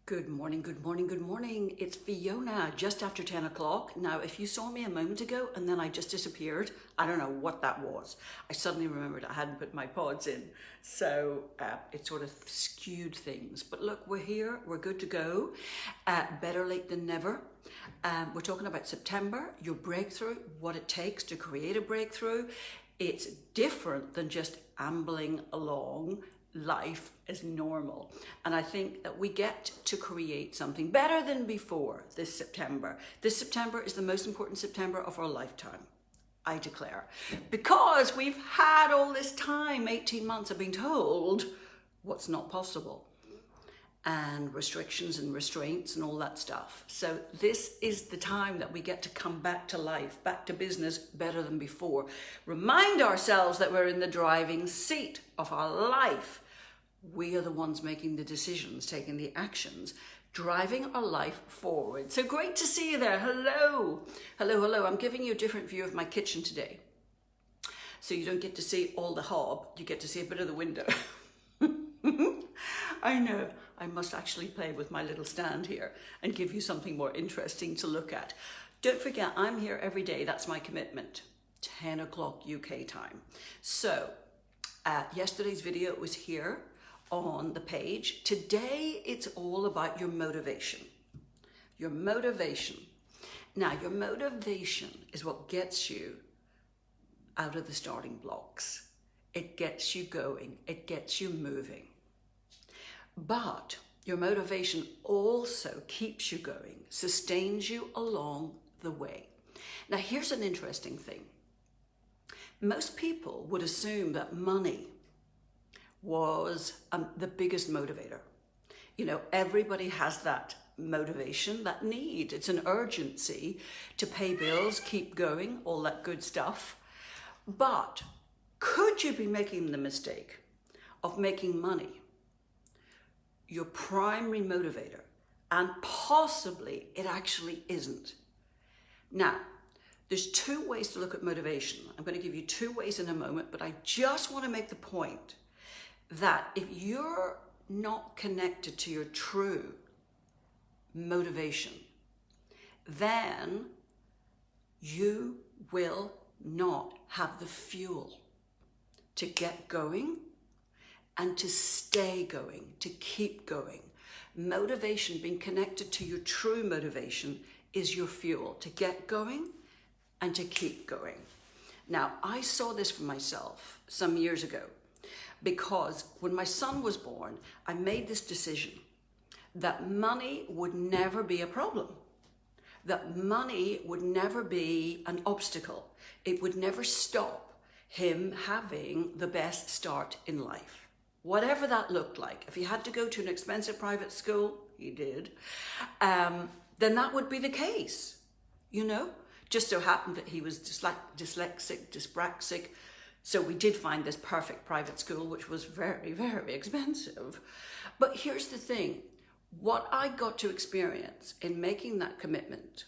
Good morning, good morning, good morning. It's Fiona, just after 10 o'clock. Now, if you saw me a moment ago and then I just disappeared, I don't know what that was. I suddenly remembered I hadn't put my pods in. So it sort of skewed things. But look, we're here, we're good to go. Better late than never. We're talking about September, your breakthrough, what it takes to create a breakthrough. It's different than just ambling along life as normal. And I think that we get to create something better than before this September. This September is the most important September of our lifetime, I declare. Because we've had all this time, 18 months, of being told what's not possible. And restrictions and restraints and all that stuff. So this is the time that we get to come back to life, back to business better than before. Remind ourselves that we're in the driving seat of our life. We are the ones making the decisions, taking the actions, driving our life forward. So great to see you there. Hello. Hello, hello. I'm giving you a different view of my kitchen today. So you don't get to see all the hob, you get to see a bit of the window. I know, I must actually play with my little stand here and give you something more interesting to look at. Don't forget, I'm here every day. That's my commitment. 10 o'clock UK time. So yesterday's video was here on the page. Today, it's all about your motivation. Your motivation. Now, your motivation is what gets you out of the starting blocks. It gets you going. It gets you moving. But your motivation also keeps you going, sustains you along the way. Now, here's an interesting thing. Most people would assume that money was the biggest motivator. You know, everybody has that motivation, that need. It's an urgency to pay bills, keep going, all that good stuff. But could you be making the mistake of making money your primary motivator, and possibly it actually isn't? Now, there's two ways to look at motivation. I'm going to give you two ways in a moment, but I just want to make the point that if you're not connected to your true motivation, then you will not have the fuel to get going and to stay going, to keep going. Motivation, being connected to your true motivation, is your fuel to get going and to keep going. Now, I saw this for myself some years ago because when my son was born, I made this decision that money would never be a problem, that money would never be an obstacle. It would never stop him having the best start in life. Whatever that looked like. If he had to go to an expensive private school, he did, then that would be the case, you know? Just so happened that he was dyslexic, dyspraxic, so we did find this perfect private school, which was very, very expensive. But here's the thing. What I got to experience in making that commitment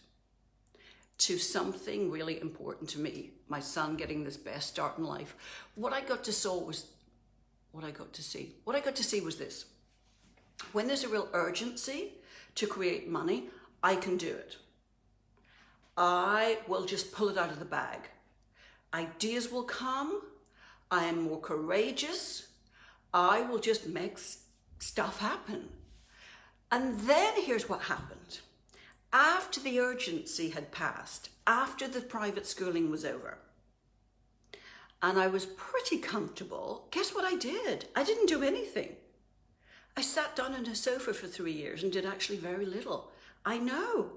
to something really important to me, my son getting this best start in life, what I got to see was this. When there's a real urgency to create money, I can do it. I will just pull it out of the bag. Ideas will come. I am more courageous. I will just make stuff happen. And then here's what happened. After the urgency had passed, after the private schooling was over, and I was pretty comfortable, guess what I did? I didn't do anything. I sat down on a sofa for 3 years and did actually very little. I know.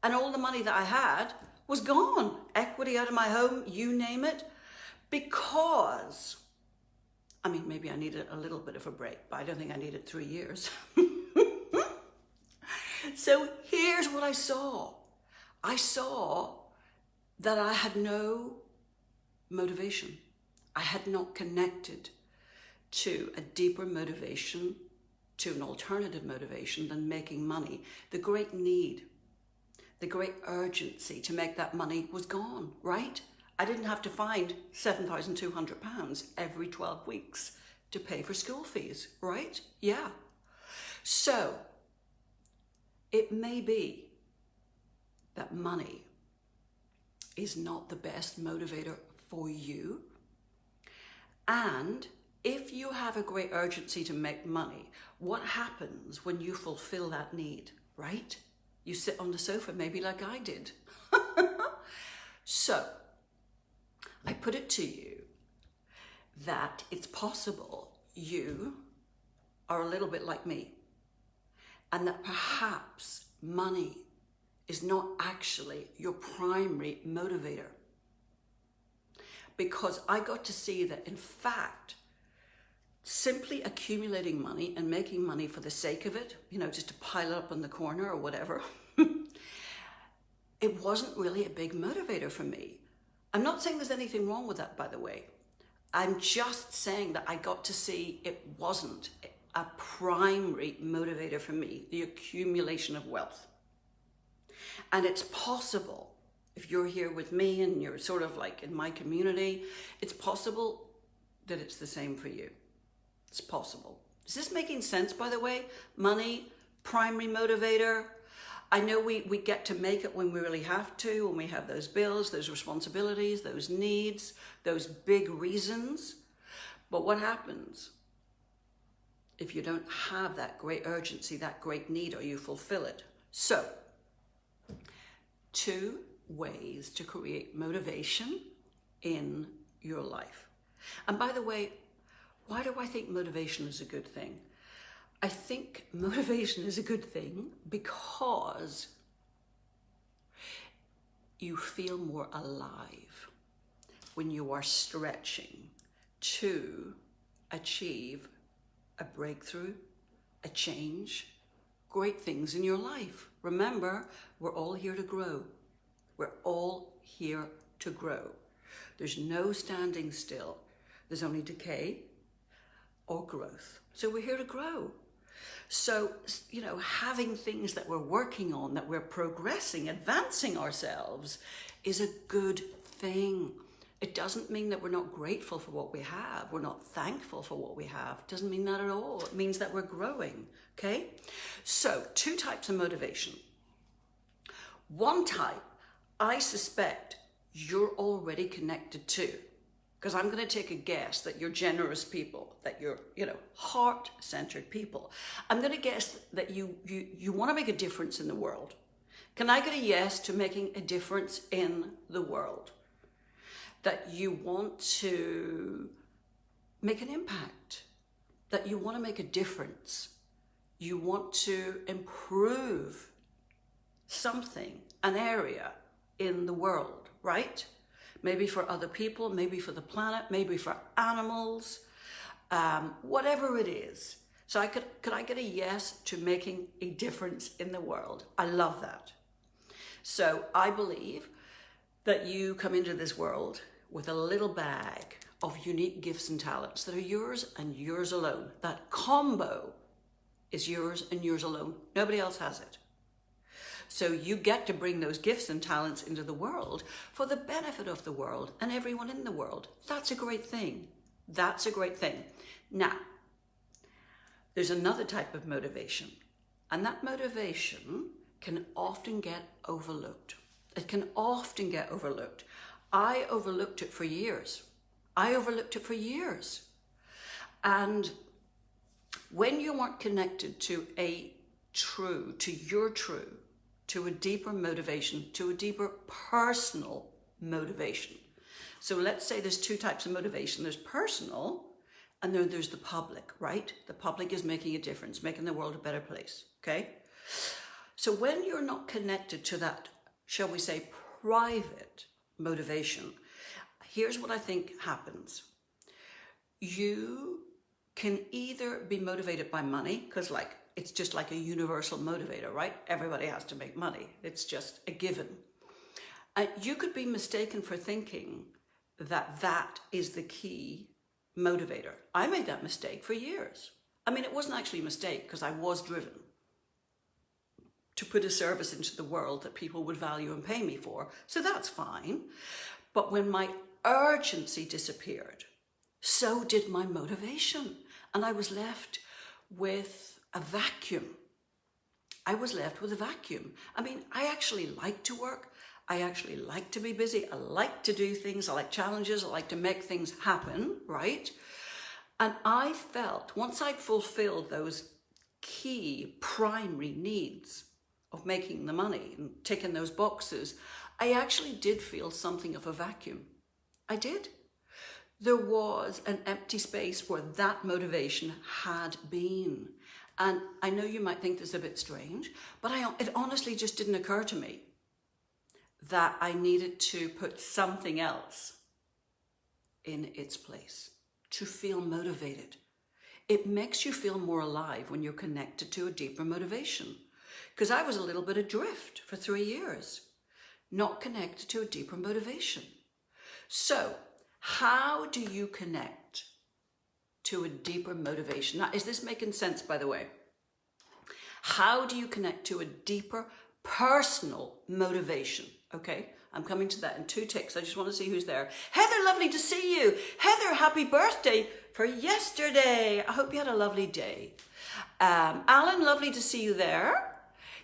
And all the money that I had was gone. Equity out of my home, you name it. Because, I mean, maybe I needed a little bit of a break, but I don't think I needed 3 years. So here's what I saw. I saw that I had no motivation. I had not connected to a deeper motivation, to an alternative motivation than making money. The great need, the great urgency to make that money was gone, right? I didn't have to find £7,200 every 12 weeks to pay for school fees, right? Yeah. So It may be that money is not the best motivator for you. And if you have a great urgency to make money, what happens when you fulfill that need, right? You sit on the sofa, maybe like I did. So I put it to you that it's possible you are a little bit like me, and that perhaps money is not actually your primary motivator. Because I got to see that, in fact, simply accumulating money and making money for the sake of it, just to pile it up in the corner or whatever, it wasn't really a big motivator for me. I'm not saying there's anything wrong with that, by the way. I'm just saying that I got to see it wasn't a primary motivator for me, the accumulation of wealth. And it's possible, if you're here with me and you're sort of like in my community, it's possible that it's the same for you. It's possible. Is this making sense, by the way? Money, primary motivator. I know we get to make it when we really have to, when we have those bills, those responsibilities, those needs, those big reasons. But what happens if you don't have that great urgency, that great need, or you fulfill it? So, 2 ways to create motivation in your life. And by the way, why do I think motivation is a good thing? I think motivation is a good thing because you feel more alive when you are stretching to achieve a breakthrough, a change, great things in your life. Remember, we're all here to grow. We're all here to grow. There's no standing still. There's only decay or growth. So we're here to grow. So, having things that we're working on, that we're progressing, advancing ourselves is a good thing. It doesn't mean that we're not grateful for what we have. We're not thankful for what we have. It doesn't mean that at all. It means that we're growing, okay? So, 2 types of motivation. One type, I suspect you're already connected to, because I'm going to take a guess that you're generous people, that you're, heart-centered people. I'm going to guess that you want to make a difference in the world. Can I get a yes to making a difference in the world? That you want to make an impact, that you want to make a difference. You want to improve something, an area in the world, right? Maybe for other people, maybe for the planet, maybe for animals, whatever it is. So could I get a yes to making a difference in the world? I love that. So I believe that you come into this world with a little bag of unique gifts and talents that are yours and yours alone. That combo is yours and yours alone. Nobody else has it. So you get to bring those gifts and talents into the world for the benefit of the world and everyone in the world. That's a great thing. That's a great thing. Now, there's another type of motivation, and that motivation can often get overlooked. It can often get overlooked. I overlooked it for years. And when you aren't connected to your true, to a deeper motivation, to a deeper personal motivation. So let's say there's 2 types of motivation. There's personal, and then there's the public, right? The public is making a difference, making the world a better place, okay? So when you're not connected to that, shall we say, private motivation, here's what I think happens. You can either be motivated by money, because it's just like a universal motivator, right? Everybody has to make money. It's just a given. You could be mistaken for thinking that that is the key motivator. I made that mistake for years. I mean, it wasn't actually a mistake because I was driven to put a service into the world that people would value and pay me for. So that's fine. But when my urgency disappeared, so did my motivation. And I was left with a vacuum. I was left with a vacuum. I mean, I actually like to work. I actually like to be busy. I like to do things. I like challenges. I like to make things happen, right? And I felt once I'd fulfilled those key primary needs of making the money and ticking those boxes, I actually did feel something of a vacuum. I did. There was an empty space where that motivation had been. And I know you might think this is a bit strange, but it honestly just didn't occur to me that I needed to put something else in its place to feel motivated. It makes you feel more alive when you're connected to a deeper motivation. Because I was a little bit adrift for 3 years, not connected to a deeper motivation. So, how do you connect to a deeper motivation? Now, is this making sense, by the way? How do you connect to a deeper personal motivation? Okay, I'm coming to that in 2 ticks. I just want to see who's there. Heather, lovely to see you. Heather, happy birthday for yesterday. I hope you had a lovely day. Alan, lovely to see you there.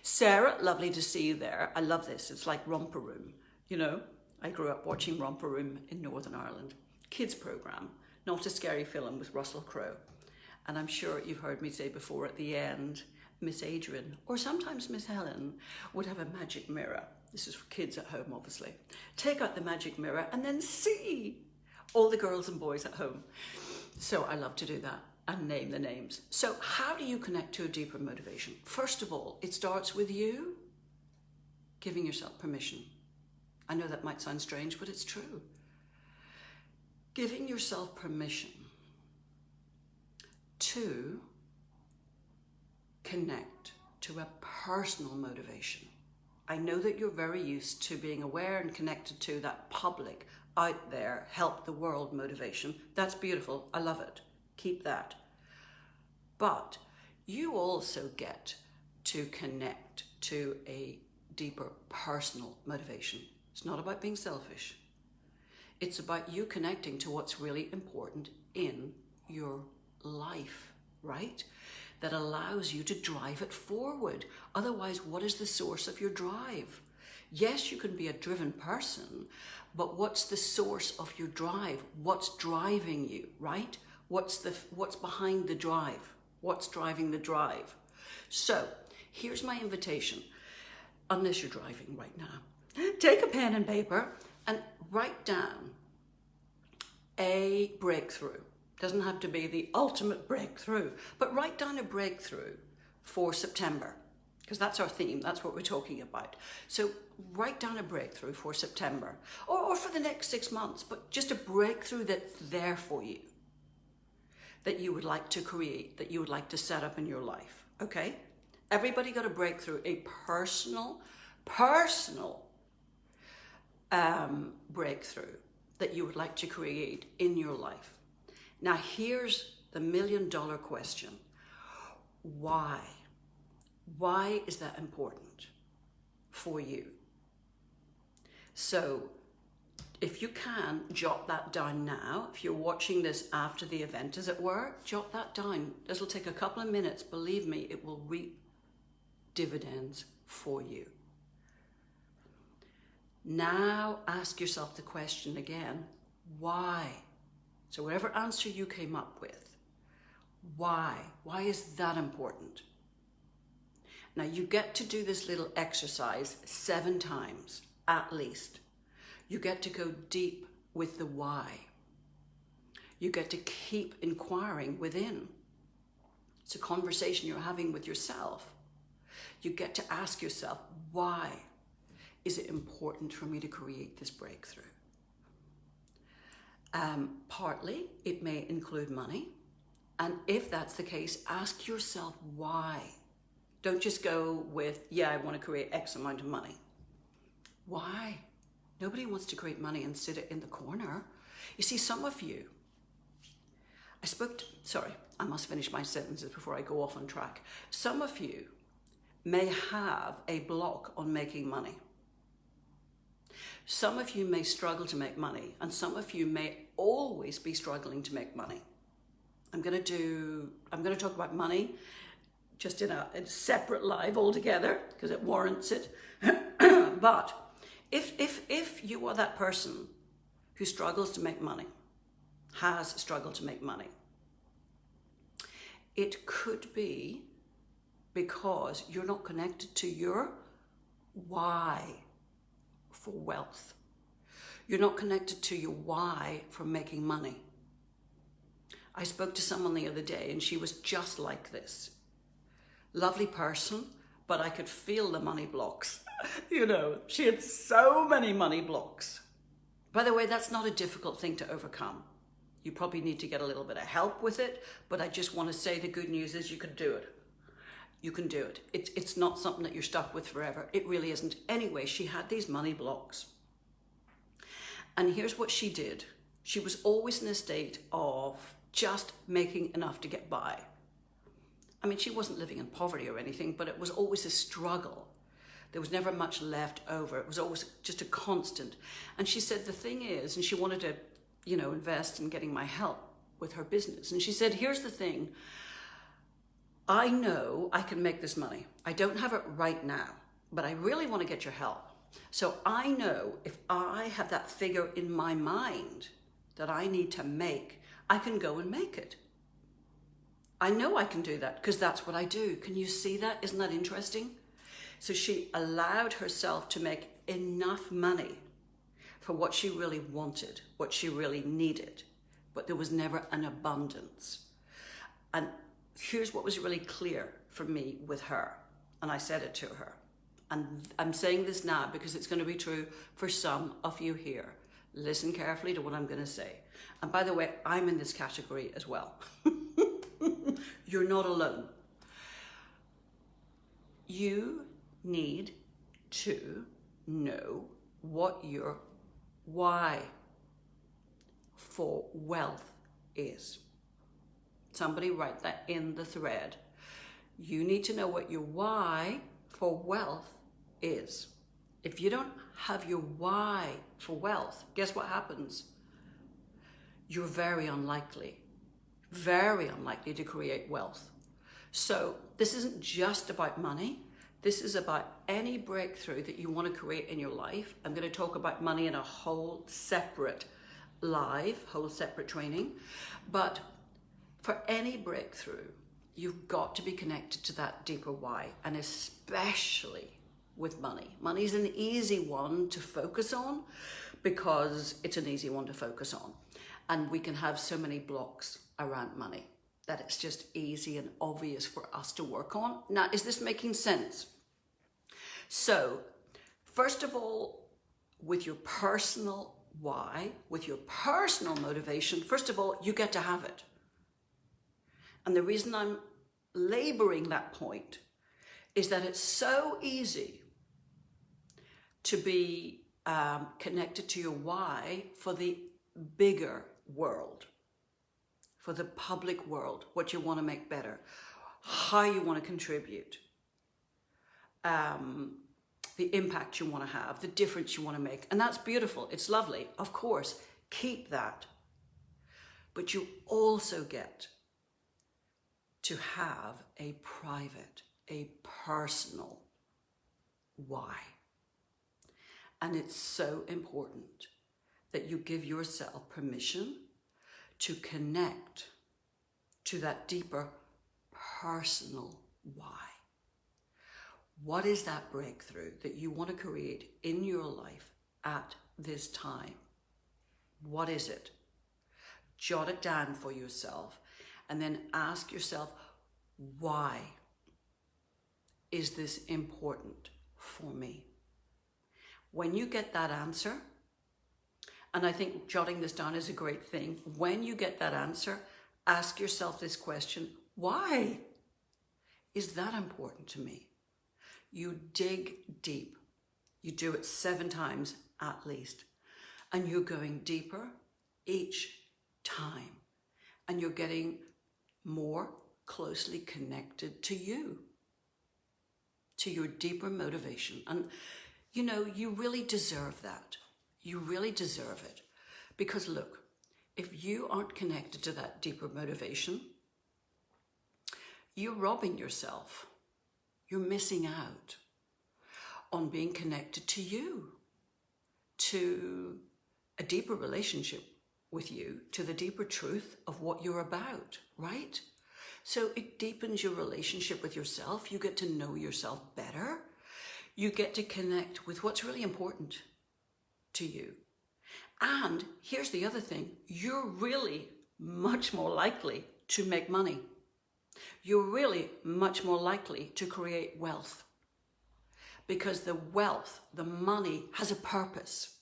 Sarah, lovely to see you there. I love this. It's like Romper Room. You know, I grew up watching Romper Room in Northern Ireland. Kids program, not a scary film with Russell Crowe. And I'm sure you've heard me say before at the end, Miss Adrian, or sometimes Miss Helen, would have a magic mirror. This is for kids at home, obviously. Take out the magic mirror and then see all the girls and boys at home. So I love to do that and name the names. So how do you connect to a deeper motivation? First of all, it starts with you giving yourself permission. I know that might sound strange, but it's true. Giving yourself permission to connect to a personal motivation. I know that you're very used to being aware and connected to that public, out there, help the world motivation. That's beautiful. I love it. Keep that. But you also get to connect to a deeper personal motivation. It's not about being selfish. It's about you connecting to what's really important in your life, right? That allows you to drive it forward. Otherwise, what is the source of your drive? Yes, you can be a driven person, but what's the source of your drive? What's driving you, right? What's behind the drive? What's driving the drive? So, here's my invitation. Unless you're driving right now, take a pen and paper and write down a breakthrough. Doesn't have to be the ultimate breakthrough, but write down a breakthrough for September, because that's our theme, that's what we're talking about. So write down a breakthrough for September, or for the next 6 months, but just a breakthrough that's there for you, that you would like to create, that you would like to set up in your life, okay? Everybody got a breakthrough, a personal breakthrough that you would like to create in your life. Now, here's the $1 million question. Why? Why is that important for you? So, if you can, jot that down now. If you're watching this after the event is at work, jot that down. This will take a couple of minutes. Believe me, it will reap dividends for you. Now, ask yourself the question again, why? So whatever answer you came up with, why? Why is that important? Now you get to do this little exercise 7 times, at least. You get to go deep with the why. You get to keep inquiring within. It's a conversation you're having with yourself. You get to ask yourself, why is it important for me to create this breakthrough? Partly, it may include money. And if that's the case, ask yourself why. Don't just go with, yeah, I want to create X amount of money. Why? Nobody wants to create money and sit it in the corner. You see, some of you, I must finish my sentences before I go off on track. Some of you may have a block on making money. Some of you may struggle to make money, and some of you may always be struggling to make money. I'm going to talk about money just in a separate live altogether because it warrants it. But if you are that person who struggles to make money, has struggled to make money, it could be because you're not connected to your why for wealth. You're not connected to your why for making money. I spoke to someone the other day and she was just like this. Lovely person, but I could feel the money blocks. You know, she had so many money blocks. By the way, that's not a difficult thing to overcome. You probably need to get a little bit of help with it, but I just want to say the good news is you can do it. You can do it. It's not something that you're stuck with forever. It really isn't. Anyway, she had these money blocks. And here's what she did. She was always in a state of just making enough to get by. I mean, she wasn't living in poverty or anything, but it was always a struggle. There was never much left over. It was always just a constant. And she said the thing is, and she wanted to, you know, invest in getting my help with her business. And she said, here's the thing. I know I can make this money. I don't have it right now, but I really want to get your help. So I know if I have that figure in my mind that I need to make, I can go and make it. I know I can do that because that's what I do. Can you see that? Isn't that interesting? So she allowed herself to make enough money for what she really wanted, what she really needed, but there was never an abundance. And here's what was really clear for me with her, and I said it to her. And I'm saying this now because it's going to be true for some of you here. Listen carefully to what I'm going to say. And by the way, I'm in this category as well. You're not alone. You need to know what your why for wealth is. Somebody write that in the thread. You need to know what your why for wealth is. If you don't have your why for wealth, guess what happens? You're very unlikely to create wealth. So this isn't just about money. This is about any breakthrough that you want to create in your life. I'm going to talk about money in a whole separate training. But for any breakthrough, you've got to be connected to that deeper why, and especially with money. Money's an easy one to focus on because it's an easy one to focus on. And we can have so many blocks around money that it's just easy and obvious for us to work on. Now, is this making sense? So, first of all, with your personal why, with your personal motivation, first of all, you get to have it. And the reason I'm laboring that point is that it's so easy to be connected to your why for the bigger world, for the public world, what you want to make better, how you want to contribute, the impact you want to have, the difference you want to make. And that's beautiful. It's lovely. Of course, keep that. But you also get to have a private, a personal why. And it's so important that you give yourself permission to connect to that deeper personal why. What is that breakthrough that you want to create in your life at this time? What is it? Jot it down for yourself and then ask yourself, why is this important for me? When you get that answer, and I think jotting this down is a great thing, when you get that answer, ask yourself this question, why is that important to me? You dig deep. You do it 7 times at least. And you're going deeper each time. And you're getting more closely connected to you, to your deeper motivation. And, you know, you really deserve that. You really deserve it. Because look, if you aren't connected to that deeper motivation, you're robbing yourself. You're missing out on being connected to you, to a deeper relationship with you, to the deeper truth of what you're about, right? So it deepens your relationship with yourself. You get to know yourself better. You get to connect with what's really important to you. And here's the other thing, you're really much more likely to make money. You're really much more likely to create wealth, because the wealth, the money has a purpose.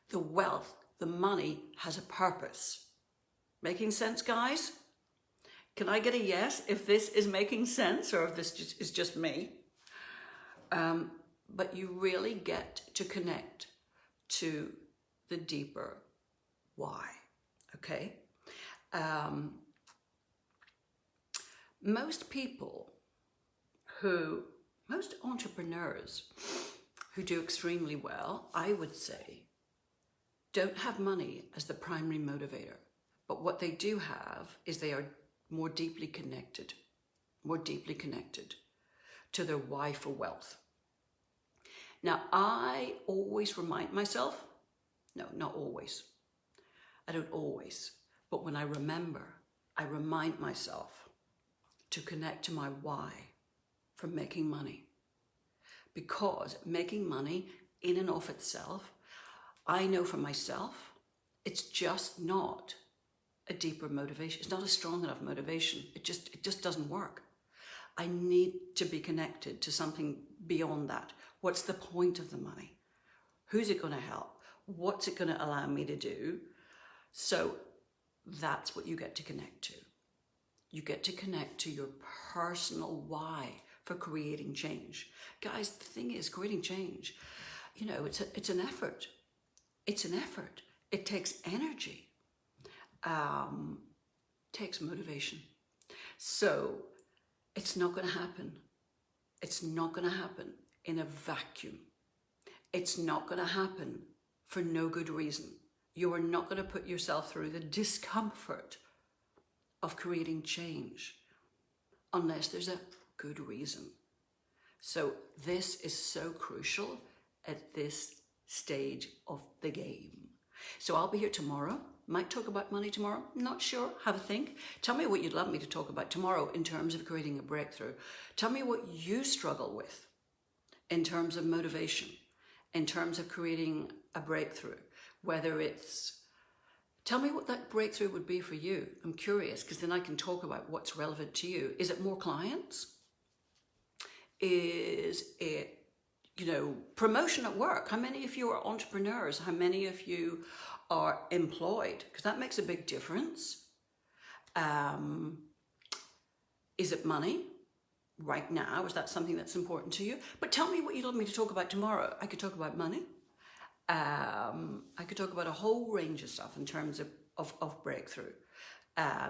The wealth, the money has a purpose. Making sense, guys? Can I get a yes if this is making sense, or if this is just me? But you really get to connect to the deeper why, okay? Most entrepreneurs who do extremely well, I would say, don't have money as the primary motivator. But what they do have is they are more deeply connected to their why for wealth. Now, I always remind myself, no, not always. I don't always, but when I remember, I remind myself to connect to my why for making money. Because making money in and of itself, I know for myself, it's just not a deeper motivation. It's not a strong enough motivation. It just doesn't work. I need to be connected to something beyond that. What's the point of the money? Who's it going to help? What's it going to allow me to do? So that's what you get to connect to. You get to connect to your personal why for creating change. Guys, the thing is, creating change, you know, it's an effort. It's an effort. It takes energy. Takes motivation. So it's not going to happen. It's not going to happen in a vacuum. It's not going to happen for no good reason. You are not going to put yourself through the discomfort of creating change unless there's a good reason. So this is so crucial at this stage of the game. So I'll be here tomorrow. Might talk about money tomorrow. Not sure. Have a think. Tell me what you'd love me to talk about tomorrow in terms of creating a breakthrough. Tell me what you struggle with in terms of motivation, in terms of creating a breakthrough. Whether it's, tell me what that breakthrough would be for you. I'm curious, because then I can talk about what's relevant to you. Is it more clients? Is it, you know, promotion at work? How many of you are entrepreneurs? How many of you are employed? Because that makes a big difference. Is it money right now? Is that something that's important to you? But tell me what you'd love me to talk about tomorrow. I could talk about money. I could talk about a whole range of stuff in terms of breakthrough.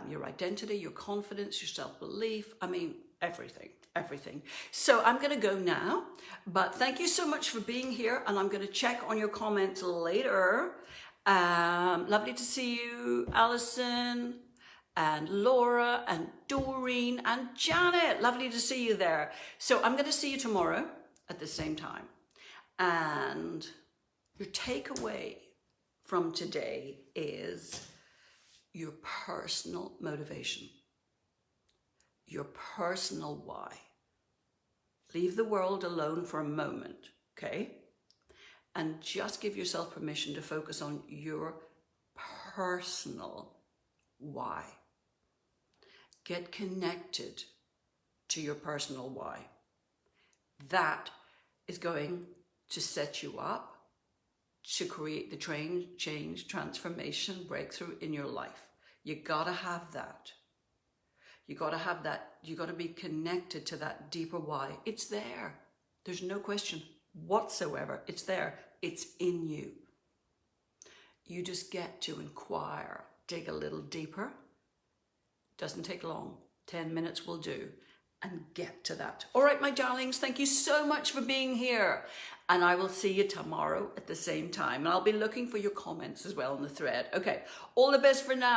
Your identity, your confidence, your self-belief. I mean, everything. So I'm going to go now, but thank you so much for being here, and I'm going to check on your comments later. Lovely to see you, Alison and Laura and Doreen and Janet. Lovely to see you there. So I'm going to see you tomorrow at the same time. And your takeaway from today is your personal motivation, your personal why. Leave the world alone for a moment, okay? And just give yourself permission to focus on your personal why. Get connected to your personal why. That is going to set you up to create the change, transformation, breakthrough in your life. You gotta have that. You gotta have that. You gotta be connected to that deeper why. It's there. There's no question whatsoever. It's there. It's in you. You just get to inquire, dig a little deeper. Doesn't take long. 10 minutes will do. And get to that. All right, my darlings, thank you so much for being here. And I will see you tomorrow at the same time. And I'll be looking for your comments as well in the thread. Okay, all the best for now.